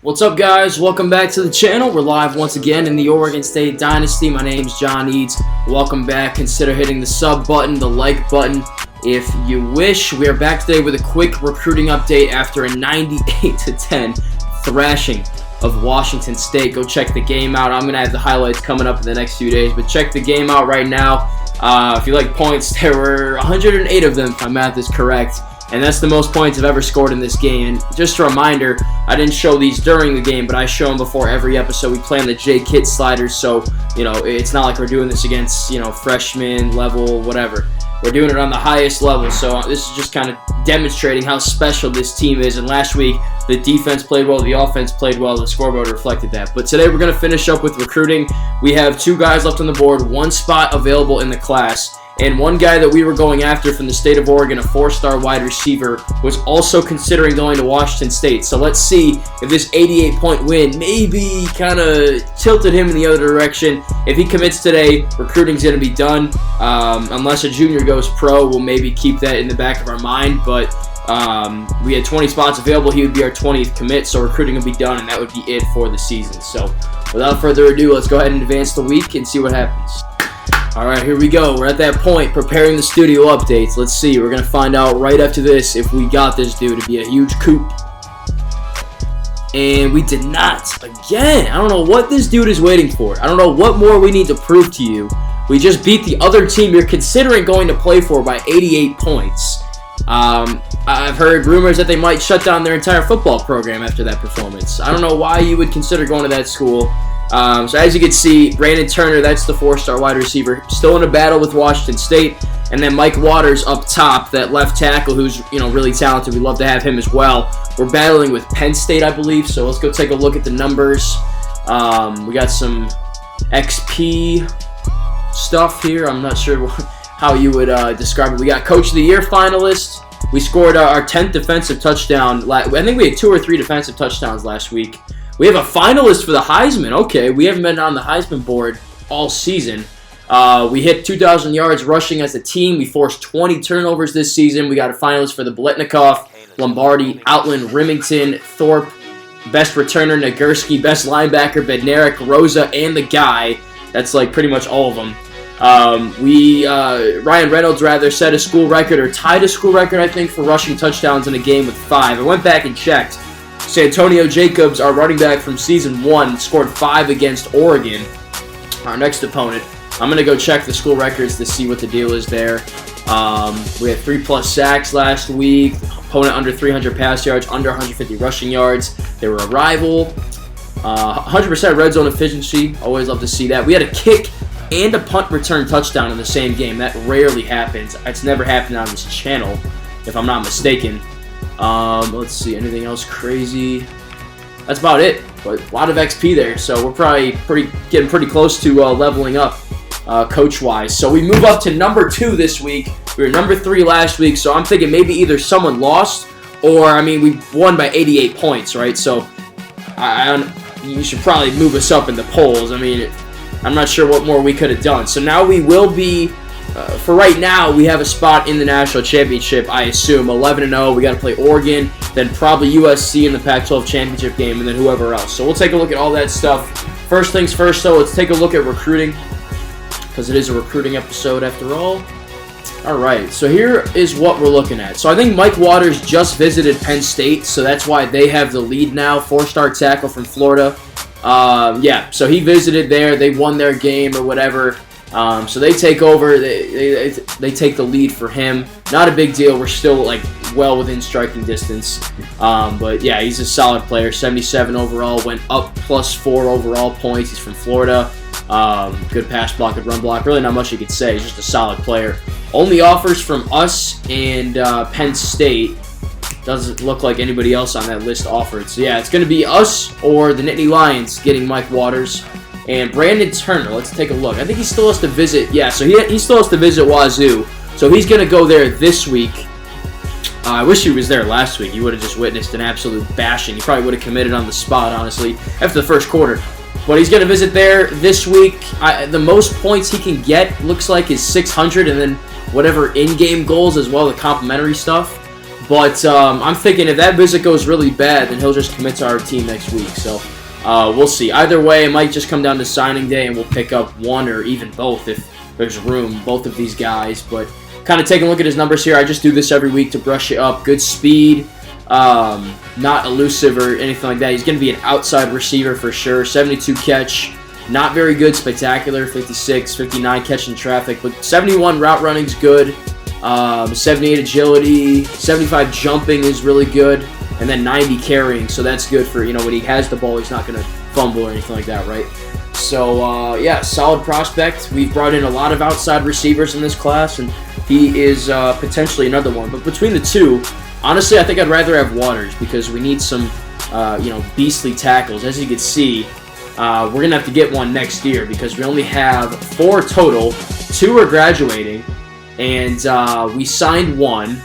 What's up, guys? Welcome back to the channel. We're live once again in the Oregon State Dynasty. My name's John Eads. Welcome back. Consider hitting the sub button, the like button if you wish. We are back today with a quick recruiting update after a 98-10 thrashing of Washington State. Go check the game out. I'm going to have the highlights coming up in the next few days, but check the game out right now. If you like points, there were 108 of them, if my math is correct. And that's the most points I've ever scored in this game. And just a reminder, I didn't show these during the game, but I show them before every episode. We play on the J-Kit sliders, so, it's not like we're doing this against, freshman level, whatever. We're doing it on the highest level, so this is just kind of demonstrating how special this team is. And last week, the defense played well, the offense played well, the scoreboard reflected that. But today we're going to finish up with recruiting. We have 2 guys left on the board, 1 spot available in the class. And one guy that we were going after from the state of Oregon, a 4-star wide receiver, was also considering going to Washington State. So let's see if this 88-point win maybe kind of tilted him in the other direction. If he commits today, recruiting's going to be done. Unless a junior goes pro, we'll maybe keep that in the back of our mind. But we had 20 spots available. He would be our 20th commit, so recruiting would be done, and that would be it for the season. So without further ado, let's go ahead and advance the week and see what happens. Alright, here we go. We're at that point, preparing the studio updates. Let's see. We're going to find out right after this if we got this dude to be a huge coup. And we did not. Again, I don't know what this dude is waiting for. I don't know what more we need to prove to you. We just beat the other team you're considering going to play for by 88 points. I've heard rumors that they might shut down their entire football program after that performance. I don't know why you would consider going to that school. So as you can see, Brandon Turner, that's the 4-star wide receiver, still in a battle with Washington State. And then Mike Waters up top, that left tackle who's, really talented. We'd love to have him as well. We're battling with Penn State, I believe. So let's go take a look at the numbers. We got some XP stuff here. I'm not sure how you would describe it. We got Coach of the Year finalist. We scored our 10th defensive touchdown. I think we had 2 or 3 defensive touchdowns last week. We have a finalist for the Heisman. Okay, we haven't been on the Heisman board all season. We hit 2,000 yards rushing as a team. We forced 20 turnovers this season. We got a finalist for the Blitnikoff, Lombardi, Outland, Remington, Thorpe, best returner, Nagurski, best linebacker, Bednarik, Rosa, and the guy. That's like pretty much all of them. Ryan Reynolds rather set a school record, or tied a school record, I think, for rushing touchdowns in a game with 5. I went back and checked. Santonio Jacobs, our running back from Season 1, scored 5 against Oregon, our next opponent. I'm going to go check the school records to see what the deal is there. We had 3+ sacks last week, opponent under 300 pass yards, under 150 rushing yards. They were a rival. 100% red zone efficiency, always love to see that. We had a kick and a punt return touchdown in the same game. That rarely happens. It's never happened on this channel, if I'm not mistaken. Let's see, anything else crazy? That's about it, but a lot of XP there, so we're probably getting pretty close to leveling up coach-wise. So we move up to number 2 this week. We were number 3 last week, so I'm thinking maybe either someone lost or, we won by 88 points, right? So you should probably move us up in the polls. I'm not sure what more we could have done. So now we will be... for right now, we have a spot in the national championship, I assume. 11-0, we got to play Oregon, then probably USC in the Pac-12 championship game, and then whoever else. So we'll take a look at all that stuff. First things first, though, let's take a look at recruiting, because it is a recruiting episode after all. All right, so here is what we're looking at. So I think Mike Waters just visited Penn State, so that's why they have the lead now. 4-star tackle from Florida. So he visited there. They won their game or whatever. So they take over, they take the lead for him. Not a big deal. We're still well within striking distance. But yeah, he's a solid player. 77 overall, went up +4 overall points. He's from Florida. Good pass block, good run block. Really not much you could say. He's just a solid player. Only offers from us and Penn State. Doesn't look like anybody else on that list offered. So yeah, it's going to be us or the Nittany Lions getting Mike Waters. And Brandon Turner, let's take a look. I think he still has to visit. Yeah, so he still has to visit WAZZUU. So he's going to go there this week. I wish he was there last week. You would have just witnessed an absolute bashing. He probably would have committed on the spot, honestly, after the first quarter. But he's going to visit there this week. The most points he can get looks like is 600, and then whatever in-game goals as well, the complimentary stuff. But I'm thinking if that visit goes really bad, then he'll just commit to our team next week. So we'll see. Either way, it might just come down to signing day, and we'll pick up one or even both if there's room, both of these guys. But kind of taking a look at his numbers here. I just do this every week to brush it up. Good speed, not elusive or anything like that. He's going to be an outside receiver for sure. 72 catch, not very good, spectacular. 56, 59 catch in traffic, but 71 route running is good. 78 agility, 75 jumping is really good, and then 90 carrying, so that's good for, when he has the ball, he's not going to fumble or anything like that, right? So, yeah, solid prospect. We've brought in a lot of outside receivers in this class, and he is potentially another one. But between the two, honestly, I think I'd rather have Waters because we need some, beastly tackles. As you can see, we're going to have to get one next year because we only have 4 total. 2 are graduating. And we signed 1,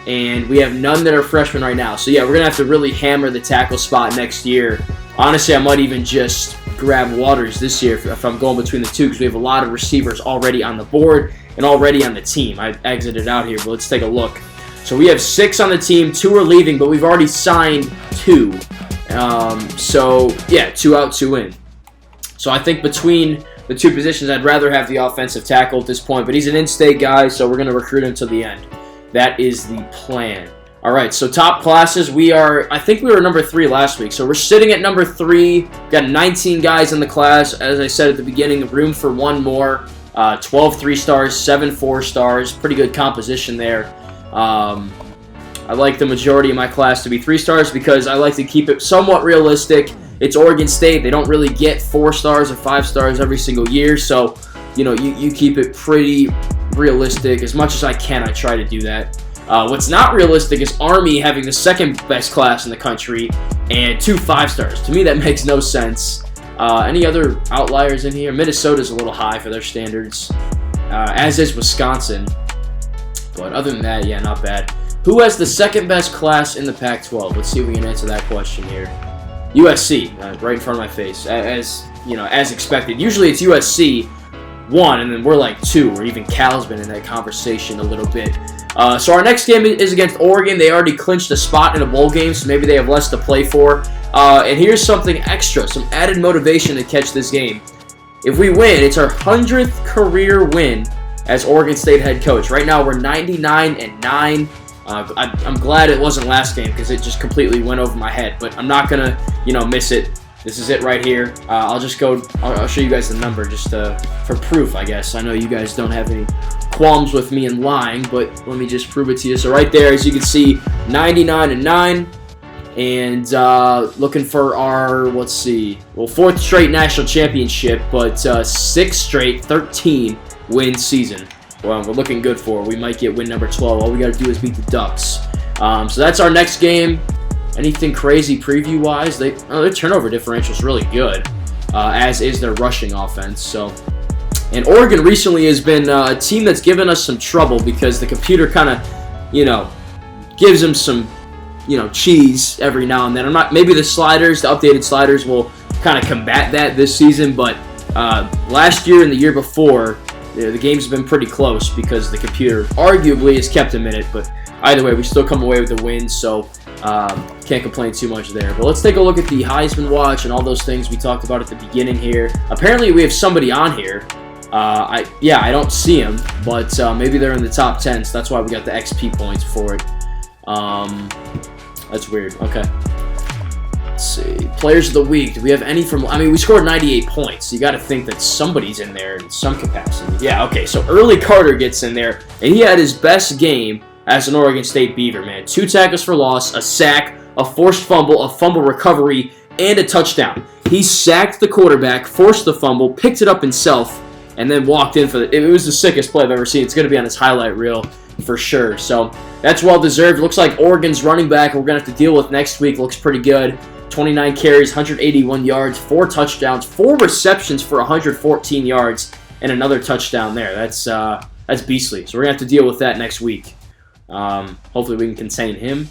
and we have none that are freshmen right now. So, yeah, we're going to have to really hammer the tackle spot next year. Honestly, I might even just grab Waters this year if I'm going between the two because we have a lot of receivers already on the board and already on the team. I exited out here, but let's take a look. So we have 6 on the team. 2 are leaving, but we've already signed 2. So, yeah, 2 out, 2 in. So I think between the 2 positions, I'd rather have the offensive tackle at this point, but he's an in-state guy, so we're going to recruit him to the end. That is the plan. All right, so top classes, I think we were number 3 last week, so we're sitting at number 3. Got 19 guys in the class. As I said at the beginning, room for 1 more. 12 3-stars, 7 4-stars. Pretty good composition there. I like the majority of my class to be 3-stars because I like to keep it somewhat realistic. It's Oregon State. They don't really get 4 stars or 5 stars every single year. So, you keep it pretty realistic. As much as I can, I try to do that. What's not realistic is Army having the 2nd best class in the country and 2 5-stars. To me, that makes no sense. Any other outliers in here? Minnesota's a little high for their standards, as is Wisconsin. But other than that, yeah, not bad. Who has the 2nd best class in the Pac-12? Let's see if we can answer that question here. USC, right in front of my face, as expected. Usually it's USC 1, and then we're like 2, or even Cal's been in that conversation a little bit. So our next game is against Oregon. They already clinched a spot in a bowl game, so maybe they have less to play for. And here's something extra, some added motivation to catch this game. If we win, it's our 100th career win as Oregon State head coach. Right now we're 99-9. I'm glad it wasn't last game because it just completely went over my head. But I'm not gonna, miss it. This is it right here. I'll show you guys the number just for proof, I guess. I know you guys don't have any qualms with me in lying, but let me just prove it to you. So right there, as you can see, 99-9, and looking for our 4th straight national championship, but 6th straight 13-win season. Well, we're looking good for it. We might get win number 12. All we got to do is beat the Ducks. So that's our next game. Anything crazy preview-wise? Their turnover differential is really good, as is their rushing offense. So, and Oregon recently has been a team that's given us some trouble because the computer kind of, gives them some, cheese every now and then. Maybe the updated sliders will kind of combat that this season, but last year and the year before, the games have been pretty close because the computer arguably has kept them in it, but either way, we still come away with the win, so can't complain too much there. But let's take a look at the Heisman Watch and all those things we talked about at the beginning here. Apparently, we have somebody on here. I don't see him, but maybe they're in the top 10, so that's why we got the XP points for it. That's weird. Okay. Let's see. Players of the week. Do we have any from... we scored 98 points. You got to think that somebody's in there in some capacity. Yeah, okay. So Early Carter gets in there, and he had his best game as an Oregon State Beaver, man. 2 tackles for loss, a sack, a forced fumble, a fumble recovery, and a touchdown. He sacked the quarterback, forced the fumble, picked it up himself, and then walked in for it. It was the sickest play I've ever seen. It's going to be on his highlight reel for sure. So that's well-deserved. Looks like Oregon's running back we're going to have to deal with next week looks pretty good. 29 carries, 181 yards, 4 touchdowns, 4 receptions for 114 yards, and another touchdown there. That's beastly. So we're going to have to deal with that next week. Hopefully we can contain him.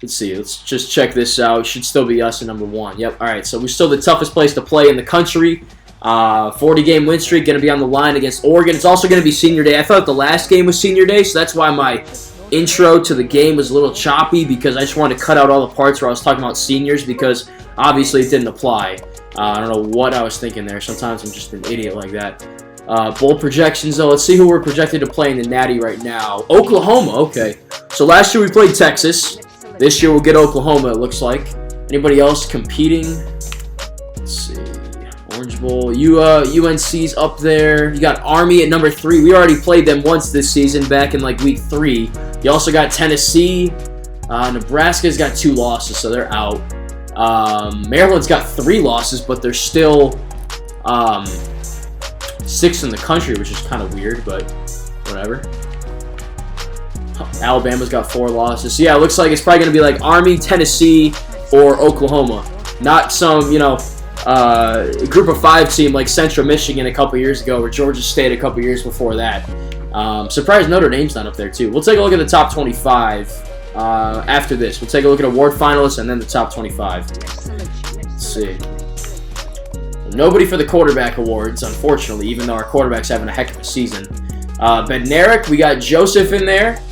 Let's see. Let's just check this out. It should still be us in number 1. Yep. All right. So we're still the toughest place to play in the country. 40-game win streak going to be on the line against Oregon. It's also going to be Senior Day. I thought the last game was Senior Day, so that's why my intro to the game was a little choppy because I just wanted to cut out all the parts where I was talking about seniors because obviously it didn't apply. I don't know what I was thinking there. Sometimes I'm just an idiot like that. Bowl projections, though. Let's see who we're projected to play in the Natty right now. Oklahoma, okay. So last year we played Texas. This year we'll get Oklahoma, it looks like. Anybody else competing? Let's see. Orange Bowl. UNC's up there. You got Army at number 3. We already played them once this season back in like week 3. You also got Tennessee. Nebraska's got 2 losses, so they're out. Maryland's got 3 losses, but they're still 6th in the country, which is kind of weird, but whatever. Alabama's got 4 losses. So yeah, it looks like it's probably going to be like Army, Tennessee, or Oklahoma. Not some, group of 5 team like Central Michigan a couple years ago or Georgia State a couple years before that. Surprised Notre Dame's not up there too. We'll take a look at the top 25 after this. We'll take a look at award finalists and then the top 25. Let's see. Nobody for the quarterback awards, unfortunately, even though our quarterback's having a heck of a season. Bednarik, we got Joseph in there.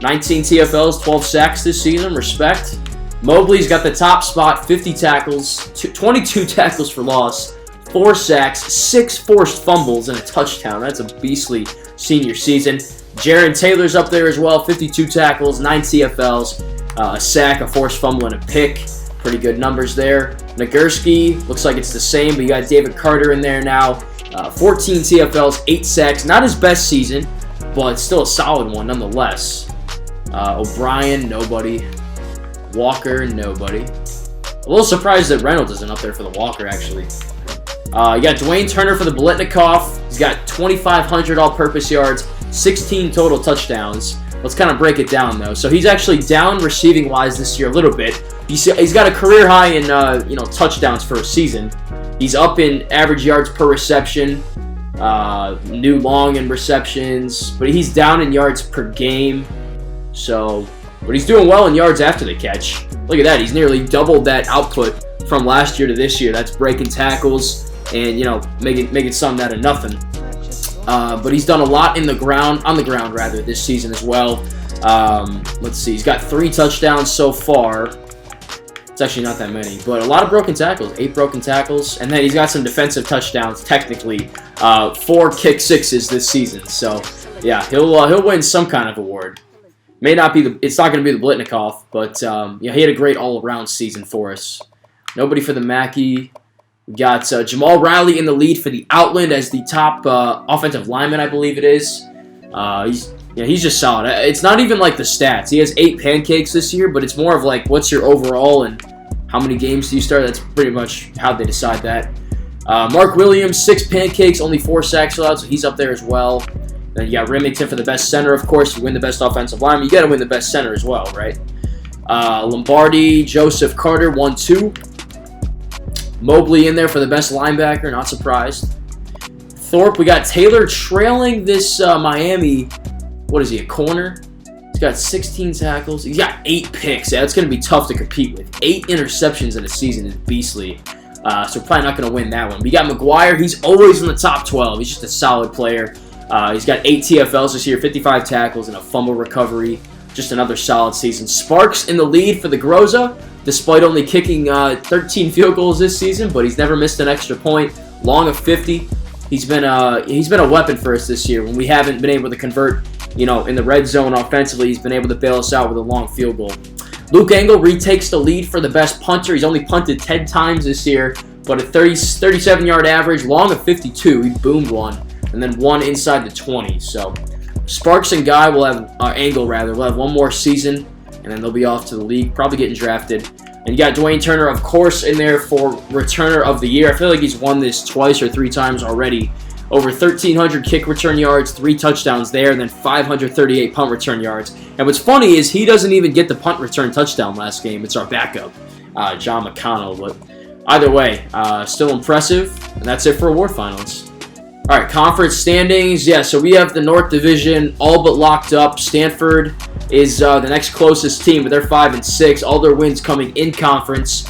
19 TFLs, 12 sacks this season. Respect. Mobley's got the top spot, 50 tackles, 22 tackles for loss, 4 sacks, 6 forced fumbles, and a touchdown. That's a beastly senior season. Jaron Taylor's up there as well, 52 tackles, 9 TFLs, a sack, a forced fumble, and a pick. Pretty good numbers there. Nagurski, looks like it's the same, but you got David Carter in there now. 14 TFLs, 8 sacks. Not his best season, but still a solid one nonetheless. O'Brien, nobody. Walker, nobody. A little surprised that Reynolds isn't up there for the Walker, actually. You got Dwayne Turner for the Biletnikoff. He's got 2,500 all-purpose yards, 16 total touchdowns. Let's kind of break it down, though. So he's actually down receiving-wise this year a little bit. He's got a career high in touchdowns for a season. He's up in average yards per reception, new long in receptions, but he's down in yards per game. So, but he's doing well in yards after the catch. Look at that. He's nearly doubled that output from last year to this year. That's breaking tackles and, making something out of nothing. But he's done a lot on the ground this season as well. Let's see. He's got 3 touchdowns so far. It's actually not that many, but a lot of broken tackles. 8 broken tackles, and then he's got some defensive touchdowns. Technically, 4 kick sixes this season. So yeah, he'll win some kind of award. May not be it's not going to be the Biletnikoff, but he had a great all-around season for us. Nobody for the Mackey. We got Jamal Riley in the lead for the Outland as the top offensive lineman, I believe it is. He's just solid. It's not even like the stats. He has 8 pancakes this year, but it's more of like what's your overall and how many games do you start. That's pretty much how they decide that. Mark Williams, 6 pancakes, only 4 sacks allowed, so he's up there as well. Then you got Remington for the best center, of course. You win the best offensive lineman, you got to win the best center as well, right? Lombardi, Joseph Carter, 1-2. Mobley in there for the best linebacker, not surprised. Thorpe, we got Taylor trailing this Miami, what is he, a corner? He's got 16 tackles. He's got 8 picks. Yeah, it's going to be tough to compete with. 8 interceptions in a season is beastly. So we're probably not going to win that one. We got McGuire. He's always in the top 12. He's just a solid player. He's got 8 TFLs this year, 55 tackles, and a fumble recovery. Just another solid season. Sparks in the lead for the Groza, despite only kicking 13 field goals this season, but he's never missed an extra point. Long of 50. He's been a weapon for us this year when we haven't been able to convert, in the red zone offensively. He's been able to bail us out with a long field goal. Luke Engel retakes the lead for the best punter. He's only punted 10 times this year, but a 37-yard average, long of 52. He boomed one, and then one inside the 20. So Sparks and Guy will have, Engel rather, will have one more season, and then they'll be off to the league, probably getting drafted. And you got Dwayne Turner, of course, in there for Returner of the Year. I feel like he's won this twice or 3 times already. Over 1,300 kick return yards, 3 touchdowns there, and then 538 punt return yards. And what's funny is he doesn't even get the punt return touchdown last game. It's our backup, John McConnell. But either way, still impressive. And that's it for award finals. All right, conference standings. Yeah, so we have the North Division all but locked up. Stanford is the next closest team, but they're 5-6. All their wins coming in conference.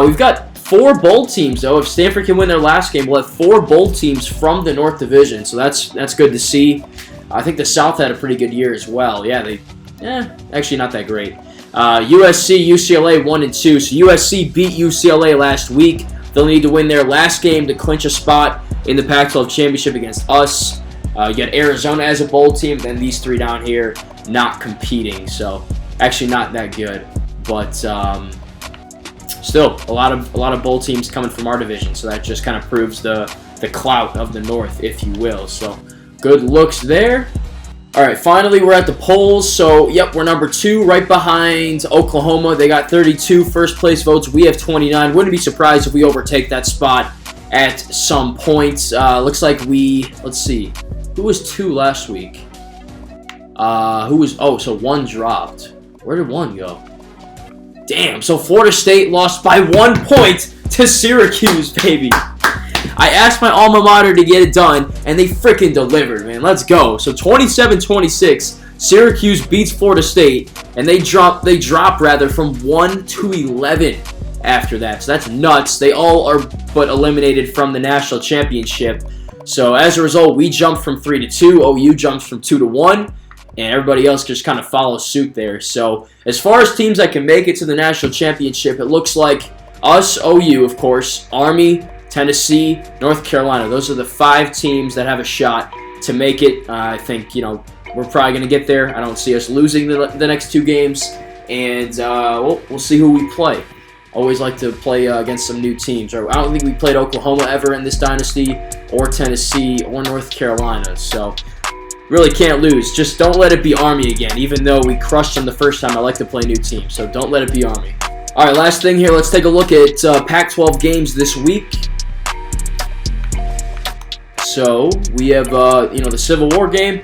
We've got 4 bowl teams, though. If Stanford can win their last game, we'll have 4 bowl teams from the North Division, so that's good to see. I think the South had a pretty good year as well. Yeah, Actually not that great. USC, UCLA 1-2. So USC beat UCLA last week. They'll need to win their last game to clinch a spot in the Pac-12 championship against us. You got Arizona as a bowl team, then these three down here not competing. So actually not that good, but still a lot of bowl teams coming from our division. So that just kind of proves the clout of the North, if you will. So good looks there. All right, finally, we're at the polls. So, yep, we're number 2, right behind Oklahoma. They got 32 first-place votes. We have 29. Wouldn't be surprised if we overtake that spot at some point. Looks like let's see. Who was 2 last week? So 1 dropped. Where did 1 go? Damn, so Florida State lost by 1 point to Syracuse, baby. I asked my alma mater to get it done, and they freaking delivered, man. Let's go. So 27-26, Syracuse beats Florida State, and they drop from 1 to 11 after that. So that's nuts. They all are but eliminated from the national championship. So as a result, we jumped from 3 to 2. OU jumps from 2 to 1, and everybody else just kind of follows suit there. So as far as teams that can make it to the national championship, it looks like us, OU, of course, Army, Tennessee, North Carolina. Those are the 5 teams that have a shot to make it. I think, we're probably going to get there. I don't see us losing the next 2 games. And we'll see who we play. Always like to play against some new teams. I don't think we played Oklahoma ever in this dynasty, or Tennessee, or North Carolina. So really can't lose. Just don't let it be Army again. Even though we crushed them the first time, I like to play new teams. So don't let it be Army. All right, last thing here. Let's take a look at Pac-12 games this week. So we have, the Civil War game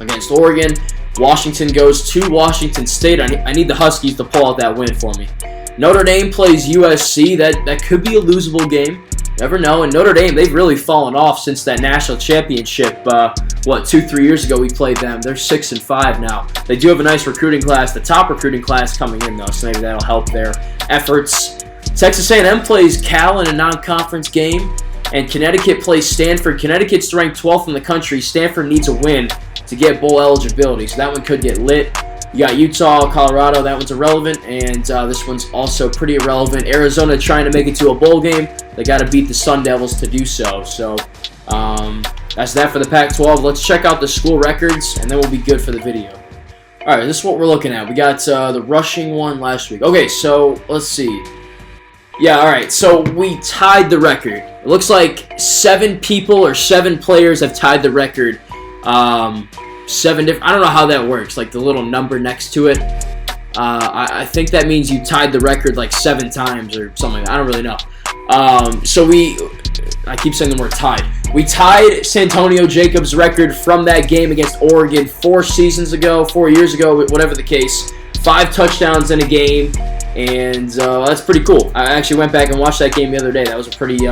against Oregon. Washington goes to Washington State. I need the Huskies to pull out that win for me. Notre Dame plays USC. That could be a losable game. Never know. And Notre Dame, they've really fallen off since that national championship. 2-3 years ago we played them. They're 6-5 now. They do have a nice recruiting class. The top recruiting class coming in, though, so maybe that'll help their efforts. Texas A&M plays Cal in a non-conference game. And Connecticut plays Stanford. Connecticut's ranked 12th in the country. Stanford needs a win to get bowl eligibility, so that one could get lit. You got Utah, Colorado. That one's irrelevant, and this one's also pretty irrelevant. Arizona trying to make it to a bowl game. They got to beat the Sun Devils to do so. So that's that for the Pac-12. Let's check out the school records, and then we'll be good for the video. All right, this is what we're looking at. We got the rushing one last week. Okay, so let's see. Yeah, all right, so we tied the record. It looks like 7 people or 7 players have tied the record. 7 different. I don't know how that works, like the little number next to it. I think that means you tied the record like 7 times or something. I don't really know. I keep saying the word tied. We tied Santonio Jacobs' record from that game against Oregon 4 years ago, whatever the case. 5 touchdowns in a game. And that's pretty cool. I actually went back and watched that game the other day. That was a pretty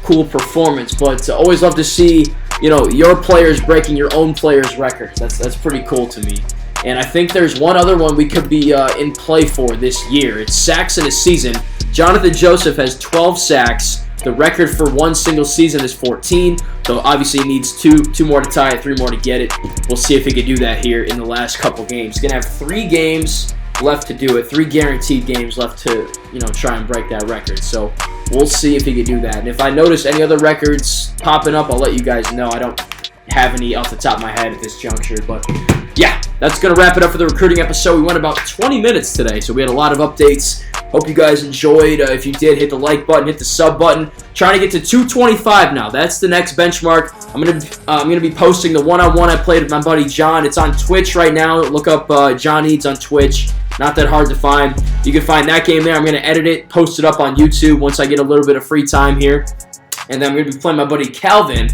cool performance. But always love to see, your players breaking your own players' records. That's pretty cool to me. And I think there's one other one we could be in play for this year. It's sacks in a season. Jonathan Joseph has 12 sacks. The record for one single season is 14. So obviously he needs two more to tie it, 3 more to get it. We'll see if he can do that here in the last couple games. He's going to have 3 games left to do it, 3 guaranteed games left to try and break that record. So we'll see if he can do that. And if I notice any other records popping up, I'll let you guys know. I don't have any off the top of my head at this juncture, but yeah, that's gonna wrap it up for the recruiting episode. We went about 20 minutes today, so we had a lot of updates. Hope you guys enjoyed. If you did, hit the like button, hit the sub button. Trying to get to 225 now. That's the next benchmark. I'm gonna be posting the one-on-one I played with my buddy John. It's on Twitch right now. Look up John Eads on Twitch. Not that hard to find. You can find that game there. I'm going to edit it, post it up on YouTube once I get a little bit of free time here. And then I'm going to be playing my buddy Calvin.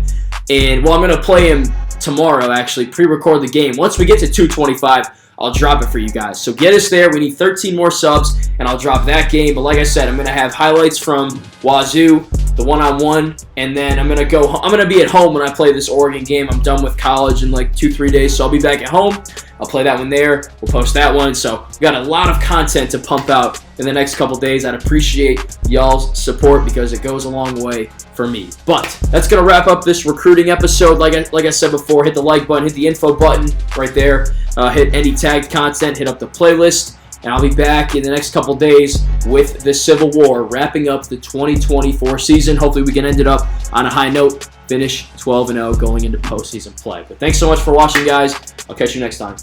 And, I'm going to play him tomorrow, actually, pre-record the game. Once we get to 225, I'll drop it for you guys. So get us there. We need 13 more subs, and I'll drop that game. But like I said, I'm going to have highlights from WAZZUU, the one-on-one, and then I'm going to be at home when I play this Oregon game. I'm done with college in like 2-3 days, so I'll be back at home. I'll play that one there. We'll post that one. So we got a lot of content to pump out in the next couple days. I'd appreciate y'all's support because it goes a long way for me. But that's going to wrap up this recruiting episode. Like I said before, hit the like button, hit the info button right there, hit any tagged content, hit up the playlist, and I'll be back in the next couple days with the Civil War, wrapping up the 2024 season. Hopefully we can end it up on a high note, finish 12-0 going into postseason play. But thanks so much for watching, guys. I'll catch you next time.